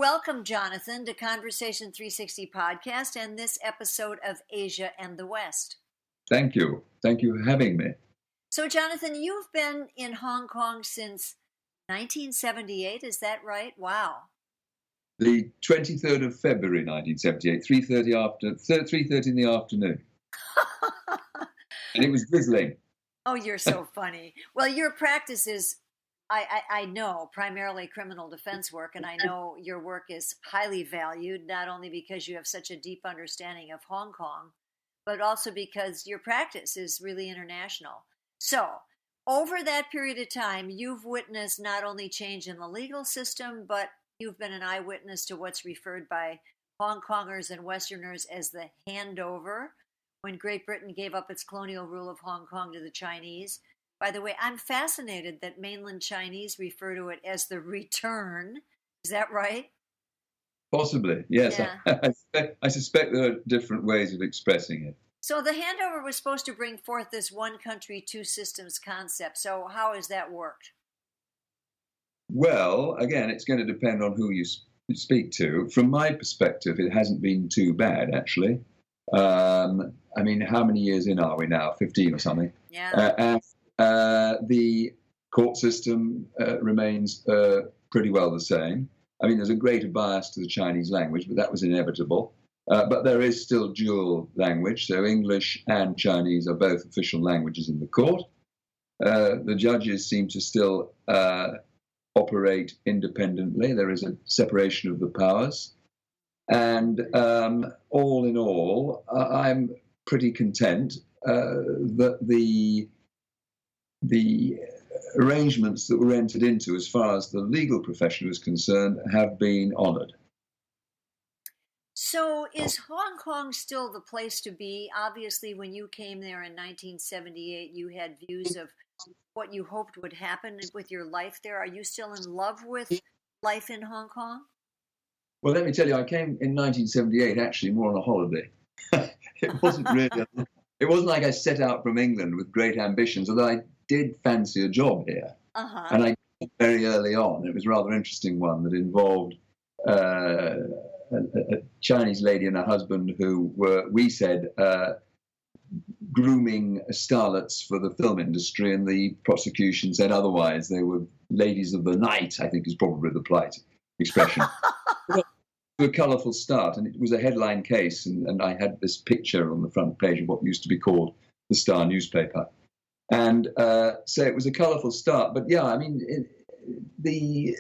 Welcome, Jonathan, to Conversation 360 podcast and this episode of Asia and the West. Thank you. Thank you for having me. So, Jonathan, you've been in Hong Kong since 1978, is that right? Wow. The 23rd of February, 1978, 3:30 in the afternoon. And it was drizzling. Oh, you're so funny. Well, your practice is, I know, primarily criminal defense work, and I know your work is highly valued, not only because you have such a deep understanding of Hong Kong, but also because your practice is really international. So, over that period of time, you've witnessed not only change in the legal system, but you've been an eyewitness to what's referred by Hong Kongers and Westerners as the handover, when Great Britain gave up its colonial rule of Hong Kong to the Chinese. By the way, I'm fascinated that mainland Chinese refer to it as the return. Is that right? Possibly, yes. Yeah. I suspect there are different ways of expressing it. So the handover was supposed to bring forth this one country, two systems concept. So how has that worked? Well, again, it's going to depend on who you speak to. From my perspective, it hasn't been too bad, actually. I mean, how many years in are we now? 15 or something? Yeah. The court system remains pretty well the same. I mean, there's a greater bias to the Chinese language, but that was inevitable. But there is still dual language, so English and Chinese are both official languages in the court. The judges seem to still operate independently. There is a separation of the powers. And all in all, I'm pretty content that the arrangements that were entered into as far as the legal profession was concerned have been honoured. So is Hong Kong still the place to be? Obviously, when you came there in 1978, you had views of what you hoped would happen with your life there. Are you still in love with life in Hong Kong? Well, let me tell you, I came in 1978 actually more on a holiday. It wasn't really. It wasn't like I set out from England with great ambitions, although I did fancy a job here. Uh-huh. And I did very early on. It was a rather interesting one that involved a Chinese lady and her husband who were, we said, grooming starlets for the film industry, and the prosecution said otherwise. They were ladies of the night, I think is probably the polite expression. A colourful start, and it was a headline case, and I had this picture on the front page of what used to be called the Star newspaper. And so it was a colourful start. But yeah, I mean, the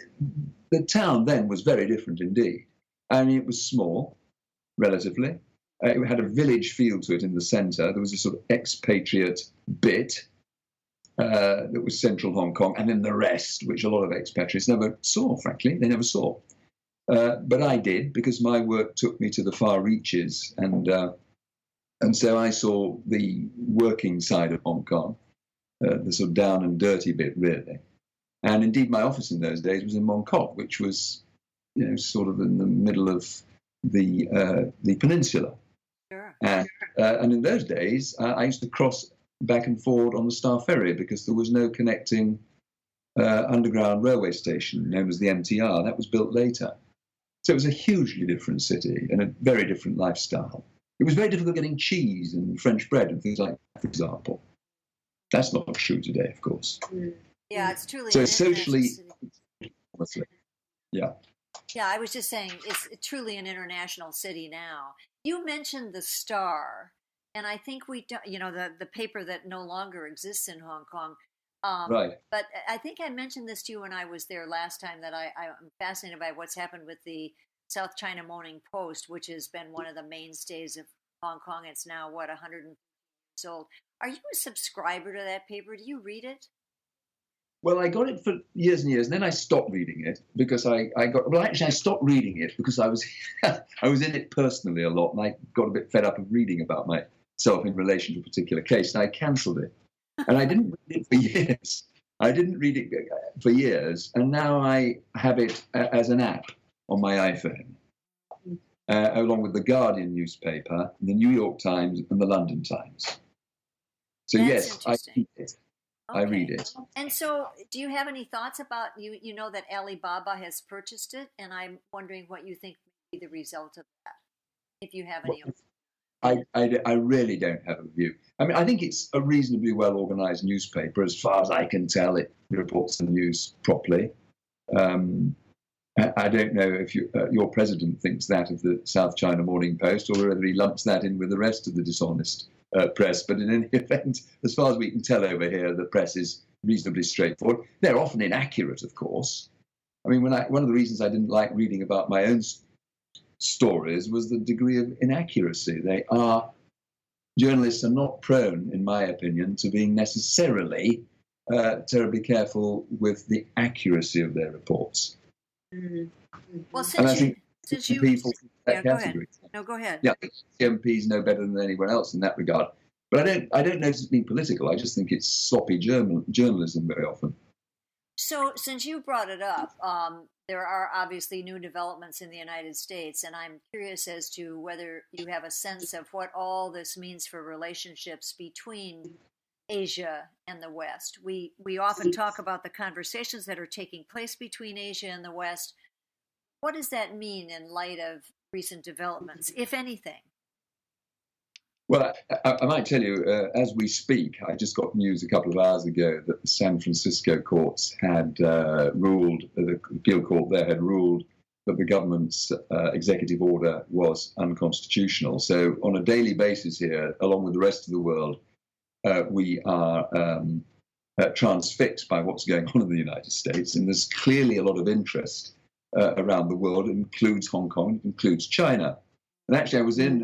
town then was very different indeed. I mean, it was small, relatively. It had a village feel to it in the centre. There was a sort of expatriate bit that was central Hong Kong, and then the rest, which a lot of expatriates never saw, frankly. They never saw. But I did, because my work took me to the far reaches, and so I saw the working side of Hong Kong, the sort of down and dirty bit, really. And indeed, my office in those days was in Mong Kok, which was, you know, sort of in the middle of the peninsula. Sure. And in those days, I used to cross back and forward on the Star Ferry because there was no connecting underground railway station known as the MTR. That was built later. So it was a hugely different city and a very different lifestyle. It was very difficult getting cheese and French bread and things like that, for example. That's not true today, of course. Yeah, it's truly so an socially, city. Yeah. Yeah, I was just saying it's truly an international city now. You mentioned the Star, and I think the paper that no longer exists in Hong Kong. Right. But I think I mentioned this to you when I was there last time, that I'm fascinated by what's happened with the South China Morning Post, which has been one of the mainstays of Hong Kong. It's now, 100 years old. Are you a subscriber to that paper? Do you read it? Well, I got it for years and years, and then I stopped reading it because I stopped reading it because I was I was in it personally a lot, and I got a bit fed up of reading about myself in relation to a particular case, and I cancelled it. And I didn't read it for years. I didn't read it for years, and now I have it as an app on my iPhone, along with the Guardian newspaper, the New York Times, and the London Times. So That's yes, I read it. I Okay. read it. And so, do you have any thoughts about you? You know that Alibaba has purchased it, and I'm wondering what you think may be the result of that, if you have any. I really don't have a view. I mean, I think it's a reasonably well organized newspaper. As far as I can tell, it reports the news properly. I don't know if your president thinks that of the South China Morning Post, or whether he lumps that in with the rest of the dishonest press. But in any event, as far as we can tell over here, the press is reasonably straightforward. They're often inaccurate, of course. I mean, one of the reasons I didn't like reading about my own stories was the degree of inaccuracy. Journalists are not prone, in my opinion, to being necessarily terribly careful with the accuracy of their reports. Well, And I think since you people in that go ahead. category. No, go ahead. Yeah, MPs know better than anyone else in that regard. But I don't notice it being political. I just think it's sloppy journalism very often. So, since you brought it up, there are obviously new developments in the United States, and I'm curious as to whether you have a sense of what all this means for relationships between Asia and the West. We often talk about the conversations that are taking place between Asia and the West. What does that mean in light of recent developments, if anything? Well, I might tell you, as we speak, I just got news a couple of hours ago that the San Francisco courts had ruled, the appeal court there had ruled that the government's executive order was unconstitutional. So on a daily basis here, along with the rest of the world, we are transfixed by what's going on in the United States. And there's clearly a lot of interest around the world. It includes Hong Kong, it includes China. And actually,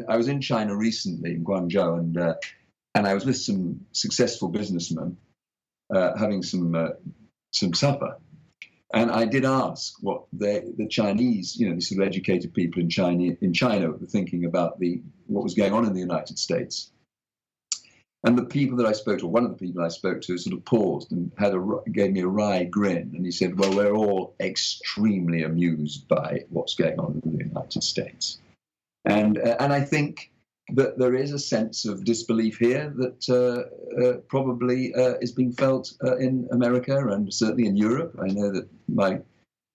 I was in China recently, in Guangzhou, and I was with some successful businessmen having some supper. And I did ask what the Chinese, the sort of educated people in China were thinking about what was going on in the United States. And the people that I spoke to, one of the people I spoke to, sort of paused and gave me a wry grin, and he said, "Well, we're all extremely amused by what's going on in the United States." And I think that there is a sense of disbelief here that probably is being felt in America and certainly in Europe. I know that my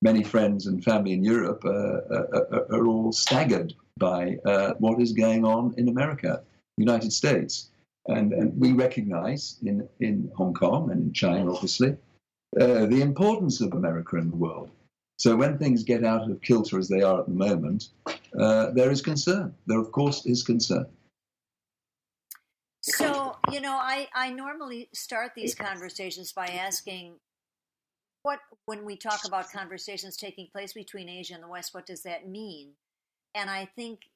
many friends and family in Europe are all staggered by what is going on in America, United States. And we recognize in Hong Kong and in China, obviously, the importance of America in the world. So when things get out of kilter as they are at the moment, there is concern. There, of course, is concern. So, I normally start these conversations by asking, when we talk about conversations taking place between Asia and the West, what does that mean? And I think,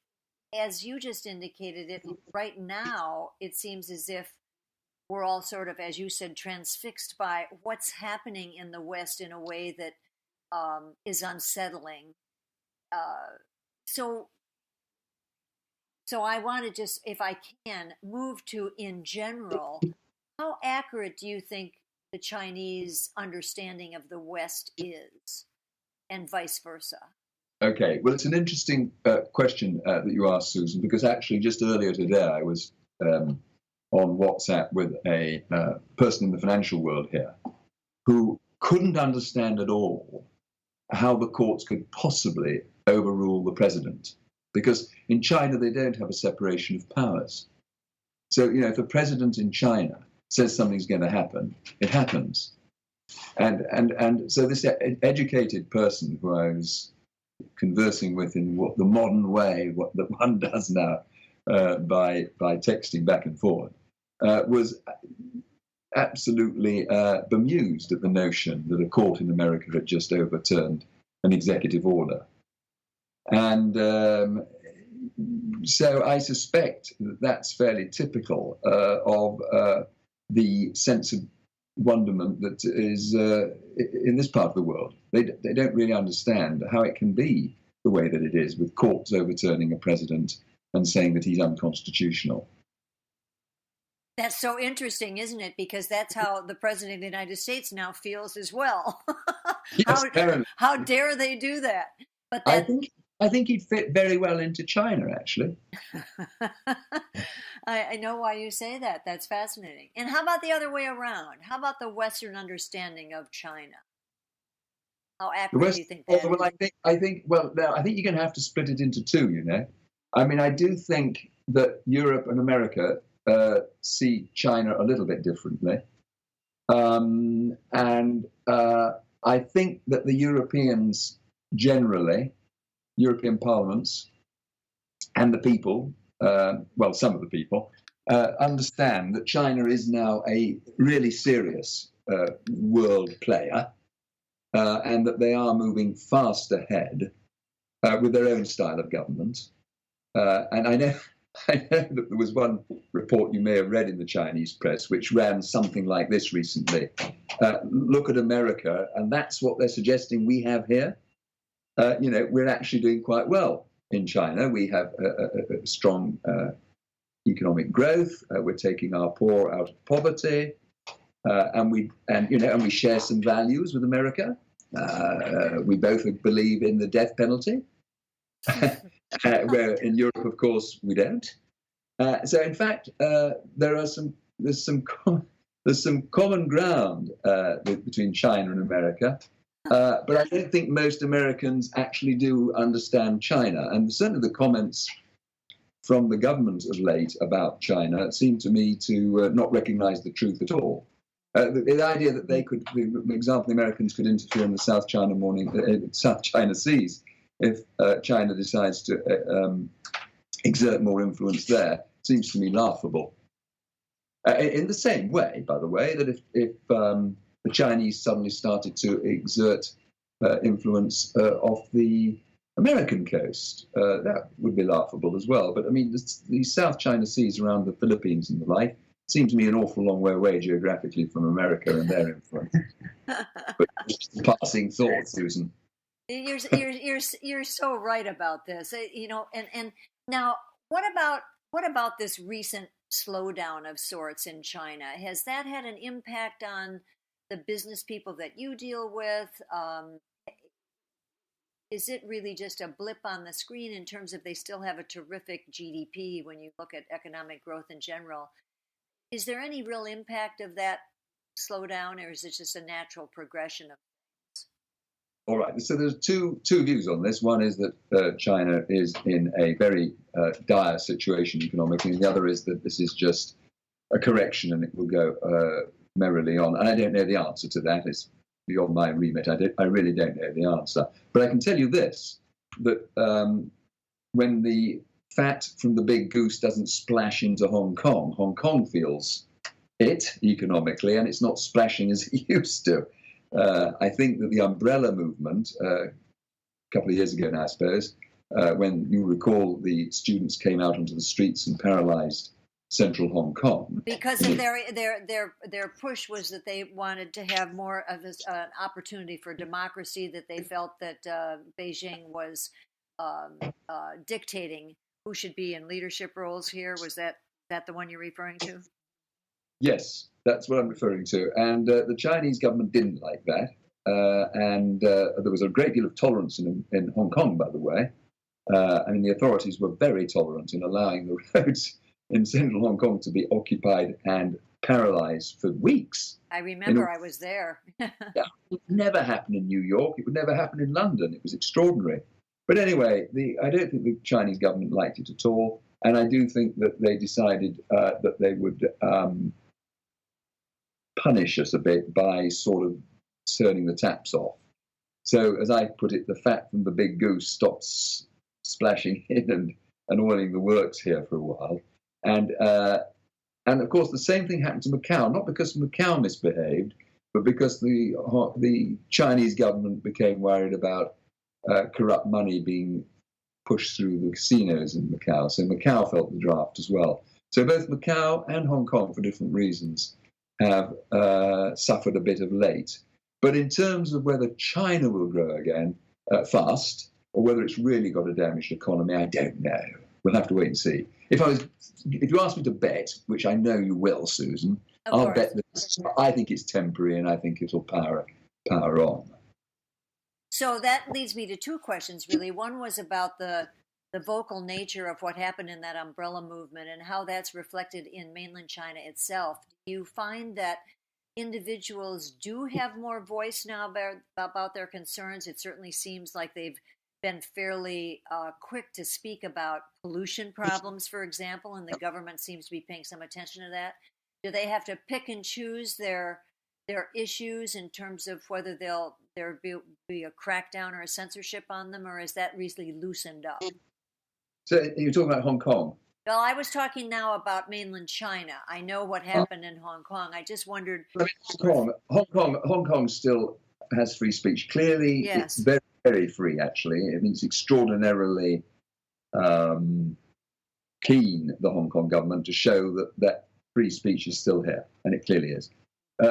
as you just indicated it, right now, it seems as if we're all sort of, as you said, transfixed by what's happening in the West in a way that is unsettling. So I want to just, if I can, move to, in general, how accurate do you think the Chinese understanding of the West is, and vice versa? Okay, well, it's an interesting question that you asked, Susan, because actually just earlier today I was on WhatsApp with a person in the financial world here who couldn't understand at all how the courts could possibly overrule the president. Because in China, they don't have a separation of powers. So, if the president in China says something's going to happen, it happens. And so this educated person who I was conversing with in the modern way, what that one does now by texting back and forth, was absolutely bemused at the notion that a court in America had just overturned an executive order. And so I suspect that that's fairly typical of the sense of wonderment that is in this part of the world. They don't really understand how it can be the way that it is, with courts overturning a president and saying that he's unconstitutional. That's so interesting, isn't it? Because that's how the President of the United States now feels as well. Yes, how dare they do that? But I think I think he'd fit very well into China, actually. I know why you say that. That's fascinating. And how about the other way around? How about the Western understanding of China? How The accurate do West, you think that well, is? now, I think you're going to have to split it into two. I mean, I do think that Europe and America see China a little bit differently, and I think that the Europeans generally, European parliaments, and the people, well, some of the people, understand that China is now a really serious world player, and that they are moving fast ahead with their own style of government. And I know, I know that there was one report you may have read in the Chinese press, which ran something like this recently. Look at America, and that's what they're suggesting we have here. We're actually doing quite well in China. We have a strong economic growth. We're taking our poor out of poverty, and we share some values with America. We both believe in the death penalty, where in Europe, of course, we don't. So, in fact, there's some common ground between China and America. But I don't think most Americans actually do understand China. And certainly the comments from the government of late about China seem to me to not recognize the truth at all. The idea that they could, for example, the Americans could interfere in the South China Seas if China decides to exert more influence there seems to me laughable. In the same way, by the way, that if the Chinese suddenly started to exert influence off the American coast, that would be laughable as well. But I mean, the South China Seas around the Philippines and the like seem to me an awful long way away geographically from America and their influence. But just a passing thought, Susan. You're so right about this. And now what about this recent slowdown of sorts in China? Has that had an impact on the business people that you deal with? Is it really just a blip on the screen in terms of they still have a terrific GDP when you look at economic growth in general? Is there any real impact of that slowdown, or is it just a natural progression of things? All right. So there's two views on this. One is that China is in a very dire situation economically, and the other is that this is just a correction and it will go merrily on. And I don't know the answer to that. It's beyond my remit. I really don't know the answer. But I can tell you this, that when the fat from the big goose doesn't splash into Hong Kong feels it economically, and it's not splashing as it used to. I think that the umbrella movement, a couple of years ago now, I suppose, when you recall the students came out onto the streets and paralyzed central Hong Kong. Because of their push was that they wanted to have more of an opportunity for democracy, that they felt that Beijing was dictating who should be in leadership roles here. Was that the one you're referring to? Yes, that's what I'm referring to. And the Chinese government didn't like that. And there was a great deal of tolerance in Hong Kong, by the way. I mean, the authorities were very tolerant in allowing the roads in central Hong Kong to be occupied and paralyzed for weeks. I remember I was there. Yeah, it would never happen in New York. It would never happen in London. It was extraordinary. But anyway, I don't think the Chinese government liked it at all. And I do think that they decided that they would punish us a bit by sort of turning the taps off. So, as I put it, the fat from the big goose stops splashing in and oiling the works here for a while. And of course, the same thing happened to Macau, not because Macau misbehaved, but because the Chinese government became worried about corrupt money being pushed through the casinos in Macau. So Macau felt the draft as well. So both Macau and Hong Kong, for different reasons, have suffered a bit of late. But in terms of whether China will grow again fast, or whether it's really got a damaged economy, I don't know. We'll have to wait and see. If you ask me to bet, which I know you will, Susan, I'll bet that I think it's temporary and I think it'll power on. So that leads me to two questions, really. One was about the vocal nature of what happened in that umbrella movement and how that's reflected in mainland China itself. Do you find that individuals do have more voice now about their concerns? It certainly seems like they've been fairly quick to speak about pollution problems, for example, and the government seems to be paying some attention to that. Do they have to pick and choose their issues in terms of whether there be a crackdown or a censorship on them, or is that recently loosened up? So you're talking about Hong Kong. Well, I was talking now about mainland China. I know what happened in Hong Kong. I just wondered. Hong Kong still has free speech. Clearly, it's Yes. very, very free. Actually, I mean, it's extraordinarily keen, the Hong Kong government, to show that free speech is still here, and it clearly is.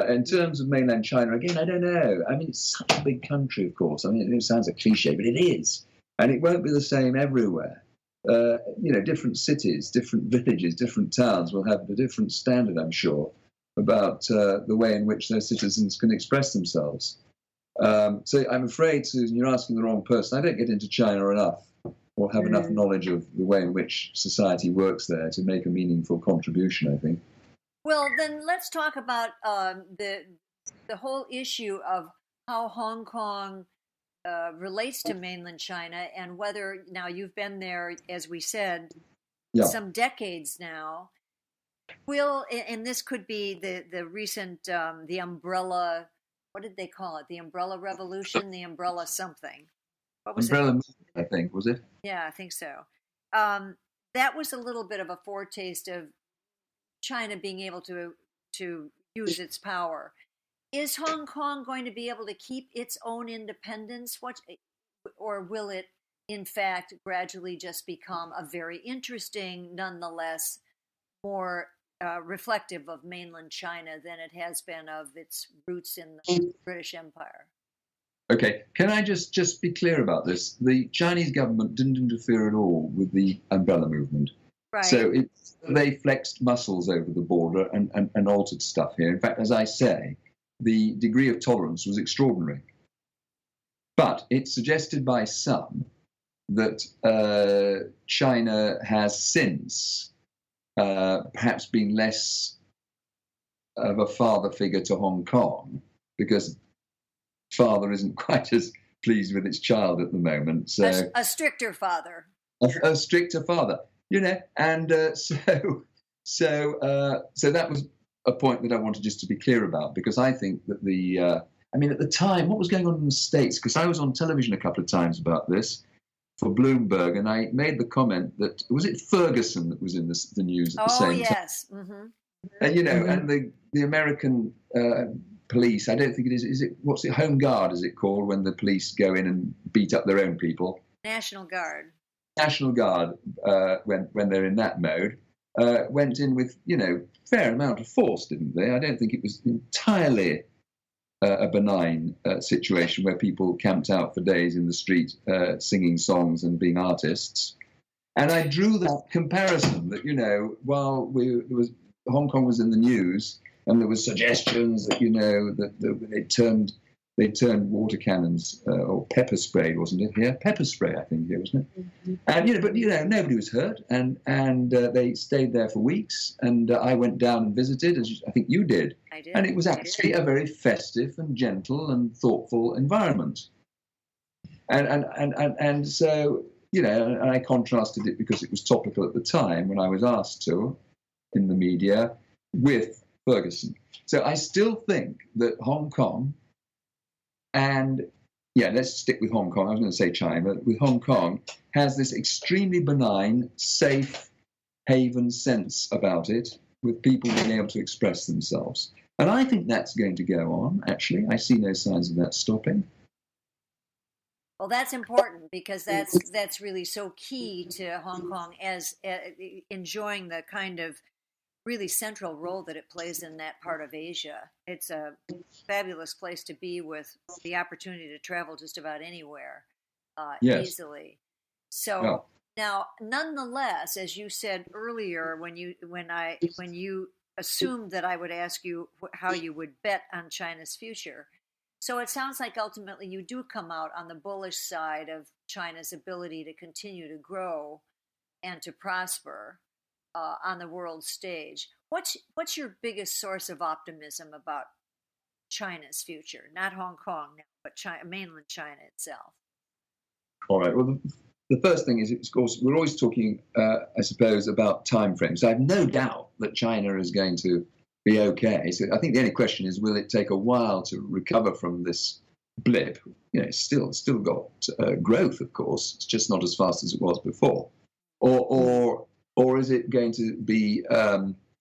In terms of mainland China, again, I don't know. I mean, it's such a big country, of course. I mean, it sounds a cliche, but it is, and it won't be the same everywhere. Different cities, different villages, different towns will have a different standard, I'm sure, about the way in which their citizens can express themselves. So I'm afraid, Susan, you're asking the wrong person. I don't get into China enough or have enough knowledge of the way in which society works there to make a meaningful contribution, I think. Well, then let's talk about the whole issue of how Hong Kong relates to mainland China, and whether now you've been there, as we said, Yeah. some decades now. And this could be the recent the umbrella. What did they call it? The umbrella revolution, the umbrella something. What was Umbrella it? movement, I think, was it? Yeah, I think so. That was a little bit of a foretaste of China being able to use its power. Is Hong Kong going to be able to keep its own independence? Or will it, in fact, gradually just become a very interesting, nonetheless, more reflective of mainland China than it has been of its roots in the British Empire? Okay, can I just be clear about this? The Chinese government didn't interfere at all with the umbrella movement. Right. So they flexed muscles over the border and altered stuff here. In fact, as I say, the degree of tolerance was extraordinary. But it's suggested by some that China has since perhaps been less of a father figure to Hong Kong, because father isn't quite as pleased with its child at the moment. So a stricter father. A stricter father, and so that was a point that I wanted just to be clear about, because I think that at the time, what was going on in the States, because I was on television a couple of times about this for Bloomberg, and I made the comment that, was it Ferguson that was in the news at the same time? Oh, yes. Mm-hmm. And the American police, I don't think it is it, what's it, Home Guard, is it called, when the police go in and beat up their own people? National Guard, when they're in that mode, went in with, fair amount of force, didn't they? I don't think it was entirely a benign situation where people camped out for days in the street singing songs and being artists. And I drew that comparison that, while Hong Kong was in the news and there was suggestions that, that they turned water cannons or pepper spray, wasn't it? Here, pepper spray, I think, here, wasn't it? Mm-hmm. And nobody was hurt, and they stayed there for weeks. And I went down and visited, as I think you did. I did. And it was actually a very festive and gentle and thoughtful environment. And so, and I contrasted it because it was topical at the time when I was asked to in the media with Ferguson. So I still think that Hong Kong. And let's stick with Hong Kong. I was going to say China, but with Hong Kong, has this extremely benign, safe haven sense about it, with people being able to express themselves. And I think that's going to go on, actually. I see no signs of that stopping. Well, that's important, because that's really so key to Hong Kong as enjoying the kind of really central role that it plays in that part of Asia. It's a fabulous place to be, with the opportunity to travel just about anywhere easily. So now, nonetheless, as you said earlier, when you assumed that I would ask you how you would bet on China's future, So it sounds like ultimately you do come out on the bullish side of China's ability to continue to grow and to prosper on the world stage. What's your biggest source of optimism about China's future? Not Hong Kong now, but China, mainland China itself. All right. Well, the first thing is, of course, we're always talking, I suppose, about time frames. I have no doubt that China is going to be okay. So I think the only question is, will it take a while to recover from this blip? It's still got growth, of course. It's just not as fast as it was before. Or is it going to be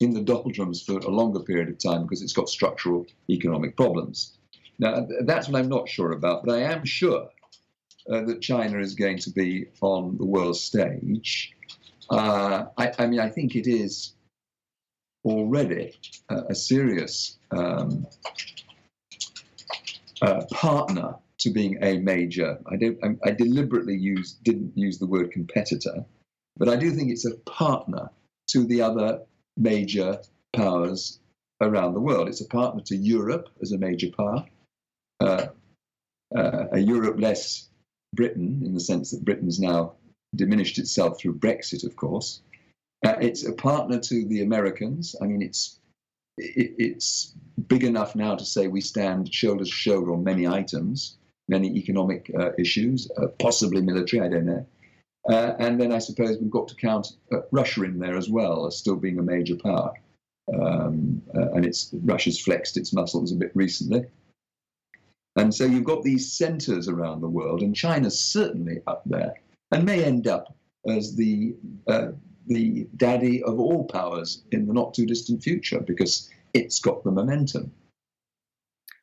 in the doldrums for a longer period of time because it's got structural economic problems? Now, that's what I'm not sure about, but I am sure that China is going to be on the world stage. I mean, I think it is already a serious partner to being a major. I deliberately didn't use the word competitor, but I do think it's a partner to the other major powers around the world. It's a partner to Europe as a major power, a Europe less Britain, in the sense that Britain's now diminished itself through Brexit, of course. It's a partner to the Americans. I mean, it's big enough now to say we stand shoulder to shoulder on many items, many economic issues, possibly military, I don't know. And then I suppose we've got to count Russia in there as well as still being a major power. And Russia's flexed its muscles a bit recently. And so you've got these centres around the world, and China's certainly up there and may end up as the daddy of all powers in the not too distant future because it's got the momentum.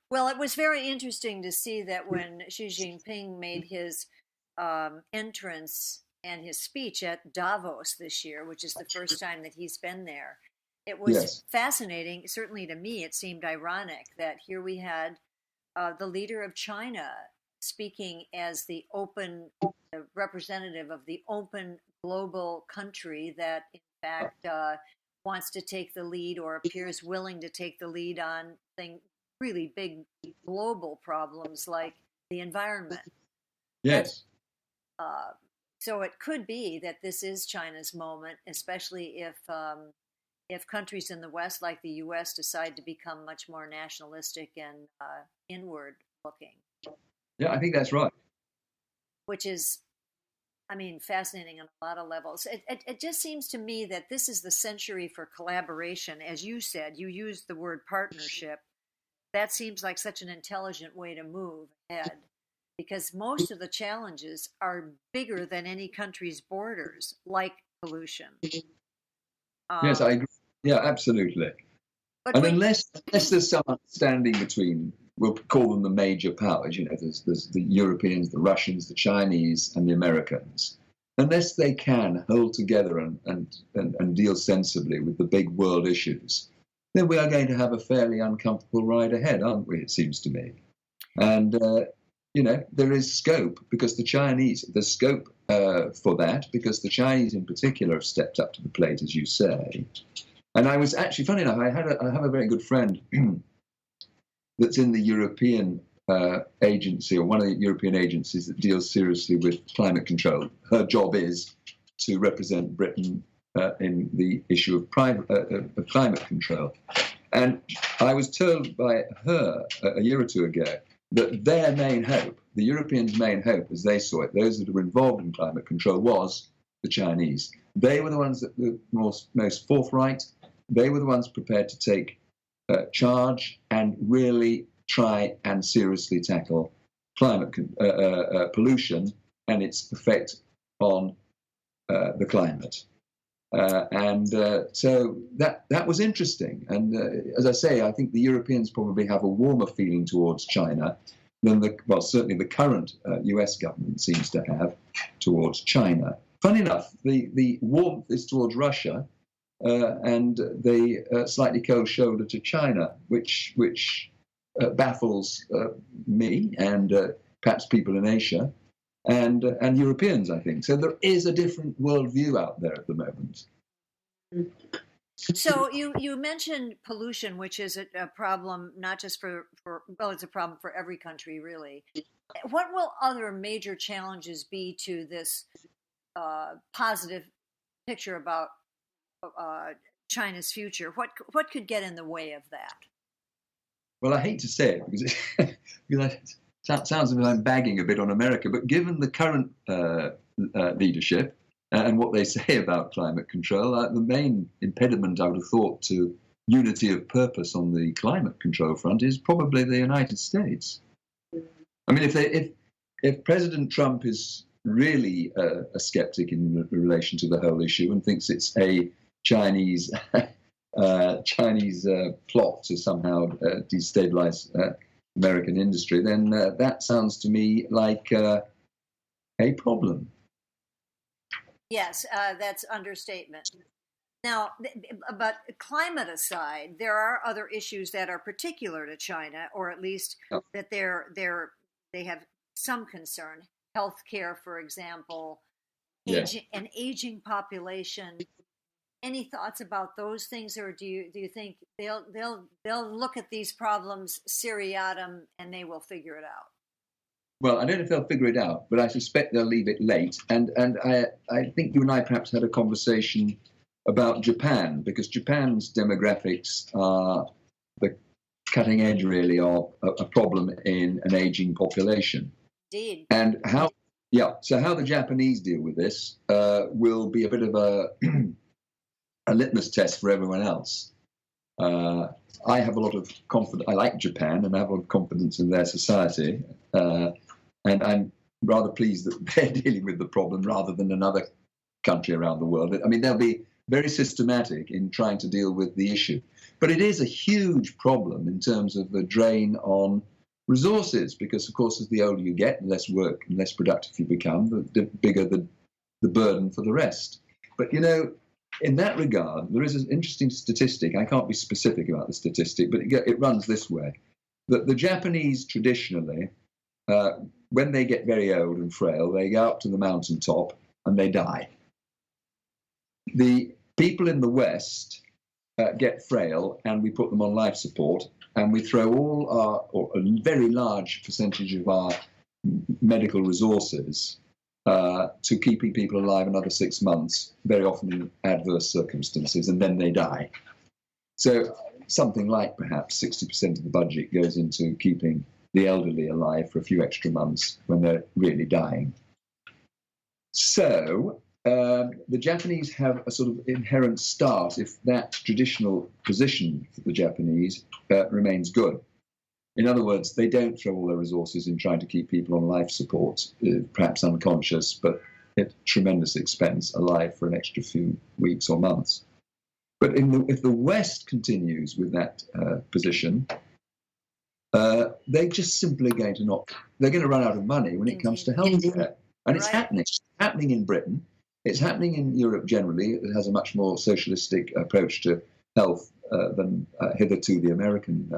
Well, it was very interesting to see that when Xi Jinping made his entrance and his speech at Davos this year, which is the first time that he's been there, it was fascinating. Certainly to me, it seemed ironic that here we had the leader of China speaking as the representative of the open global country that, in fact, wants to take the lead or appears willing to take the lead on really big global problems like the environment. Yes. So it could be that this is China's moment, especially if countries in the West, like the U.S., decide to become much more nationalistic and inward-looking. Yeah, I think that's right. Which is, I mean, fascinating on a lot of levels. It just seems to me that this is the century for collaboration. As you said, you used the word partnership. That seems like such an intelligent way to move ahead because most of the challenges are bigger than any country's borders, like pollution. Yes, I agree. Yeah, absolutely. And unless there's some understanding between, we'll call them the major powers, there's the Europeans, the Russians, the Chinese, and the Americans, unless they can hold together and deal sensibly with the big world issues, then we are going to have a fairly uncomfortable ride ahead, aren't we, it seems to me. And, there is scope because there's scope for that because the Chinese in particular have stepped up to the plate, as you say. And I was actually, funny enough, I have a very good friend that's in the European agency, or one of the European agencies that deals seriously with climate control. Her job is to represent Britain in the issue of climate control. And I was told by her a year or two ago that their main hope, the Europeans' main hope, as they saw it, those that were involved in climate control, was the Chinese. They were the ones that were most forthright. They were the ones prepared to take charge and really try and seriously tackle climate pollution and its effect on the climate. So that was interesting. And as I say, I think the Europeans probably have a warmer feeling towards China than certainly the current US government seems to have towards China. Funny enough, the warmth is towards Russia and the slightly cold shoulder to China, which baffles me and perhaps people in Asia. And Europeans, I think. So there is a different worldview out there at the moment. So you mentioned pollution, which is a problem not just for well, it's a problem for every country, really. What will other major challenges be to this positive picture about uh, China's future? What could get in the way of that? Well, I hate to say it because because it sounds as if I'm bagging a bit on America, but given the current leadership and what they say about climate control, the main impediment I would have thought to unity of purpose on the climate control front is probably the United States. I mean, if President Trump is really a skeptic in relation to the whole issue and thinks it's a Chinese Chinese plot to somehow destabilize American industry, then that sounds to me like a problem. Yes, that's understatement. Now, but climate aside, there are other issues that are particular to China, or at least Oh, that they have some concern. Healthcare, for example, yes. an aging population. Any thoughts about those things, or do you think they'll look at these problems seriatim and they will figure it out? Well, I don't know if they'll figure it out, but I suspect they'll leave it late. And I think you and I perhaps had a conversation about Japan, because Japan's demographics are the cutting edge, really, of a problem in an aging population. Indeed. And so how the Japanese deal with this will be a bit of a litmus test for everyone else. I have a lot of confidence. I like Japan, and I have a lot of confidence in their society. And I'm rather pleased that they're dealing with the problem rather than another country around the world. I mean, they'll be very systematic in trying to deal with the issue. But it is a huge problem in terms of the drain on resources, because, of course, as the older you get, the less work and less productive you become, the bigger the burden for the rest. But, in that regard, there is an interesting statistic. I can't be specific about the statistic, but it runs this way, that the Japanese traditionally, when they get very old and frail, they go up to the mountaintop and they die. The people in the West get frail and we put them on life support, and we throw or a very large percentage of our medical resources to keeping people alive another 6 months, very often in adverse circumstances, and then they die. So something like perhaps 60% of the budget goes into keeping the elderly alive for a few extra months when they're really dying. So the Japanese have a sort of inherent start if that traditional position for the Japanese remains good. In other words, they don't throw all their resources in trying to keep people on life support, perhaps unconscious, but at tremendous expense, alive for an extra few weeks or months. But if the West continues with that position, they're just simply going to they're going to run out of money when it comes to healthcare. And it's happening. It's happening in Britain. It's happening in Europe generally. It has a much more socialistic approach to health than hitherto the American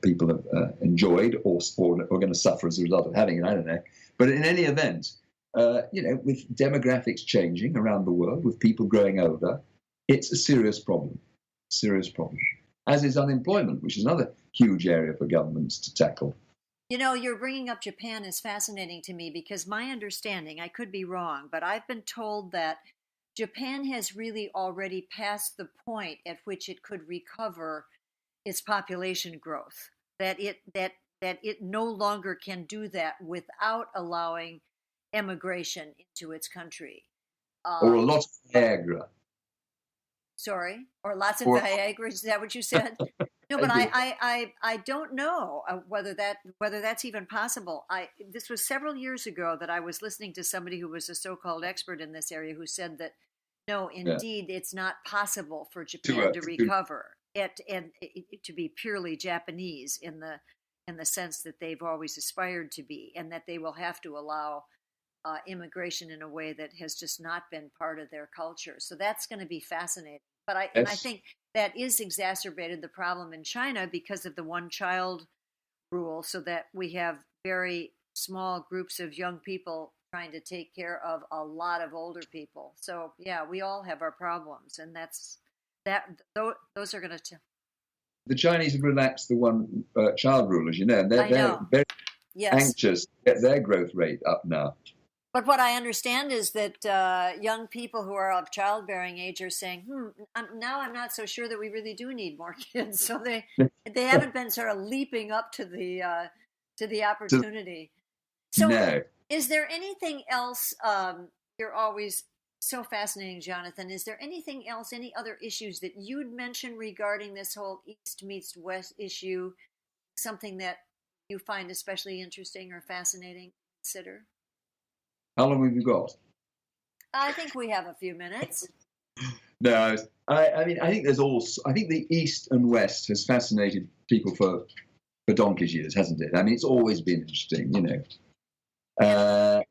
people have enjoyed or are going to suffer as a result of having it. I don't know. But in any event, with demographics changing around the world, with people growing older, it's a serious problem. Serious problem. As is unemployment, which is another huge area for governments to tackle. You're bringing up Japan is fascinating to me because my understanding, I could be wrong, but I've been told that Japan has really already passed the point at which it could recover its population growth. That it no longer can do that without allowing emigration into its country. Or a lot of Viagra. Sorry, or lots of Viagra. Is that what you said? No, but I don't know whether that's even possible. This was several years ago that I was listening to somebody who was a so-called expert in this area who said that no, indeed, it's not possible for Japan to recover and to be purely Japanese in the sense that they've always aspired to be, and that they will have to allow immigration in a way that has just not been part of their culture. So that's going to be fascinating. But I think that is exacerbated the problem in China because of the one-child rule, so that we have very small groups of young people trying to take care of a lot of older people. So yeah, we all have our problems, and that's those are going to. The Chinese have relaxed the one-child rule, as you know, and they're very anxious to get their growth rate up now. But what I understand is that young people who are of childbearing age are saying, now I'm not so sure that we really do need more kids. So they haven't been sort of leaping up to the opportunity. So no. Is there anything else, you're always so fascinating, Jonathan, is there anything else, any other issues that you'd mention regarding this whole East meets West issue, something that you find especially interesting or fascinating to consider? How long have you got? I think we have a few minutes. No, I mean, I think the East and West has fascinated people for donkey's years, hasn't it? I mean, it's always been interesting, you know.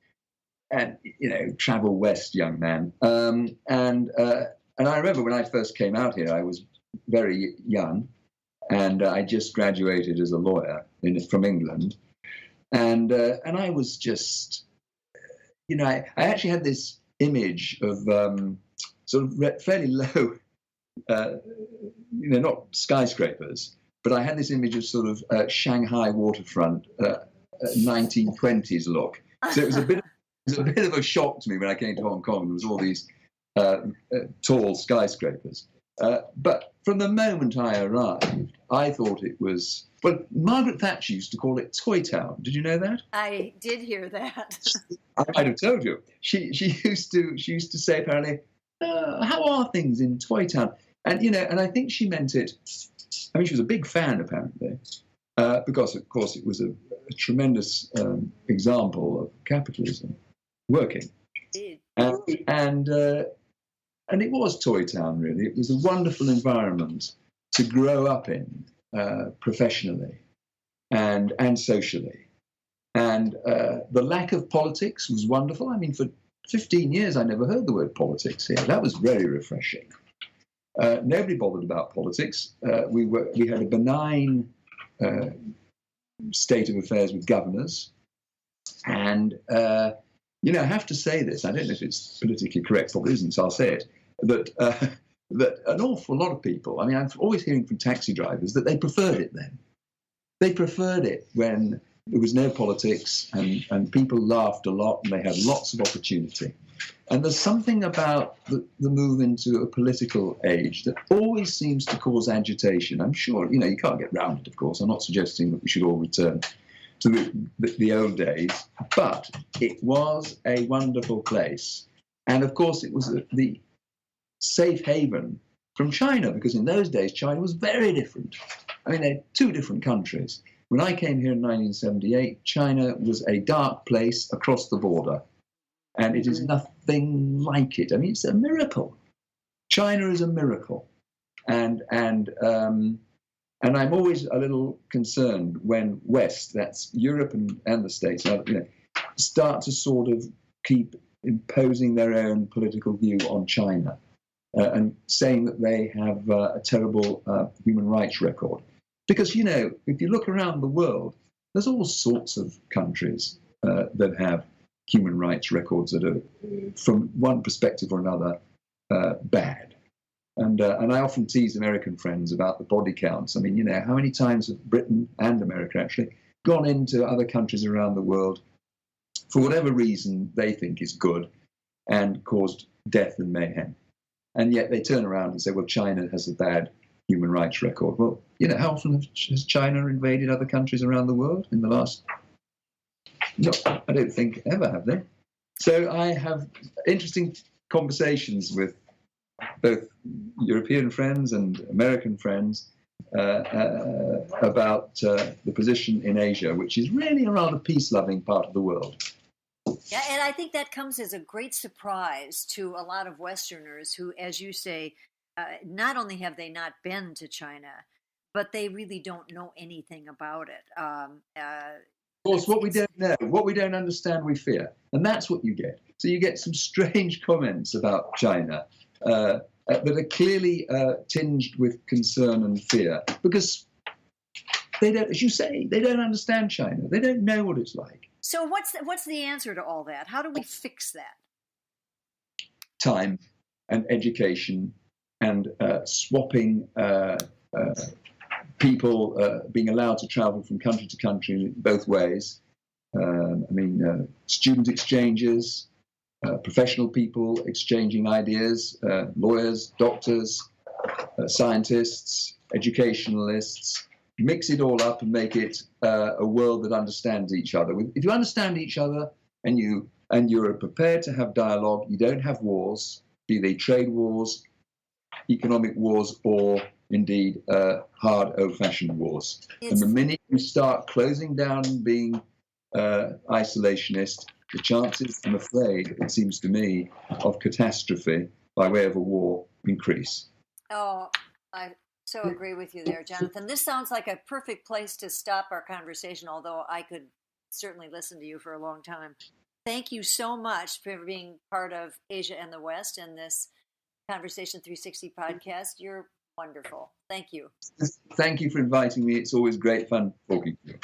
And, you know, travel west, young man. And I remember when I first came out here, I was very young, and I just graduated as a lawyer from England. And I was just... You know, I actually had this image of sort of fairly low, you know, not skyscrapers, but I had this image of sort of Shanghai waterfront, 1920s look. So it was a bit of a shock to me when I came to Hong Kong. There was all these tall skyscrapers. But from the moment I arrived, I thought it was... Well, Margaret Thatcher used to call it Toy Town. Did you know that? I did hear that. I might have told you. She used to say apparently, how are things in Toy Town? And you know, and I think she meant it. I mean, she was a big fan apparently, because of course it was a tremendous example of capitalism working. Indeed. And it was Toy Town really. It was a wonderful environment to grow up in. Professionally and socially. And the lack of politics was wonderful. I mean, for 15 years, I never heard the word politics here. That was very refreshing. Nobody bothered about politics. We had a benign state of affairs with governors. And, you know, I have to say this. I don't know if it's politically correct, probably isn't, so I'll say it. That an awful lot of people, I mean, I'm always hearing from taxi drivers that they preferred it then. They preferred it when there was no politics and people laughed a lot and they had lots of opportunity. And there's something about the move into a political age that always seems to cause agitation. I'm sure, you know, you can't get round it, of course. I'm not suggesting that we should all return to the old days, but it was a wonderful place. And of course, it was the safe haven from China, because in those days China was very different. I mean, they're two different countries. When I came here in 1978, China was a dark place across the border, and it is nothing like it. I mean, it's a miracle. China is a miracle, and I'm always a little concerned when West, that's Europe and the States, you know, start to sort of keep imposing their own political view on China. And saying that they have a terrible human rights record. Because, you know, if you look around the world, there's all sorts of countries that have human rights records that are, from one perspective or another, bad. And I often tease American friends about the body counts. I mean, you know, how many times have Britain and America actually gone into other countries around the world for whatever reason they think is good and caused death and mayhem? And yet they turn around and say, well, China has a bad human rights record. Well, you know, how often has China invaded other countries around the world in the last... No, I don't think ever, have they? So I have interesting conversations with both European friends and American friends about the position in Asia, which is really a rather peace-loving part of the world. Yeah, and I think that comes as a great surprise to a lot of Westerners who, as you say, not only have they not been to China, but they really don't know anything about it. Of course, what we don't know, what we don't understand, we fear. And that's what you get. So you get some strange comments about China that are clearly tinged with concern and fear, because they don't, as you say, they don't understand China. They don't know what it's like. So what's the answer to all that? How do we fix that? Time and education and swapping people being allowed to travel from country to country in both ways. Student exchanges, professional people exchanging ideas, lawyers, doctors, scientists, educationalists, mix it all up and make it a world that understands each other. If you understand each other and you're prepared to have dialogue, you don't have wars, be they trade wars, economic wars, or indeed hard old-fashioned wars. And the minute you start closing down and being isolationist, the chances, I'm afraid, it seems to me, of catastrophe by way of a war increase. Oh, I so agree with you there, Jonathan. This sounds like a perfect place to stop our conversation, although I could certainly listen to you for a long time. Thank you so much for being part of Asia and the West and this Conversation 360 podcast. You're wonderful. Thank you. Thank you for inviting me. It's always great fun talking to you.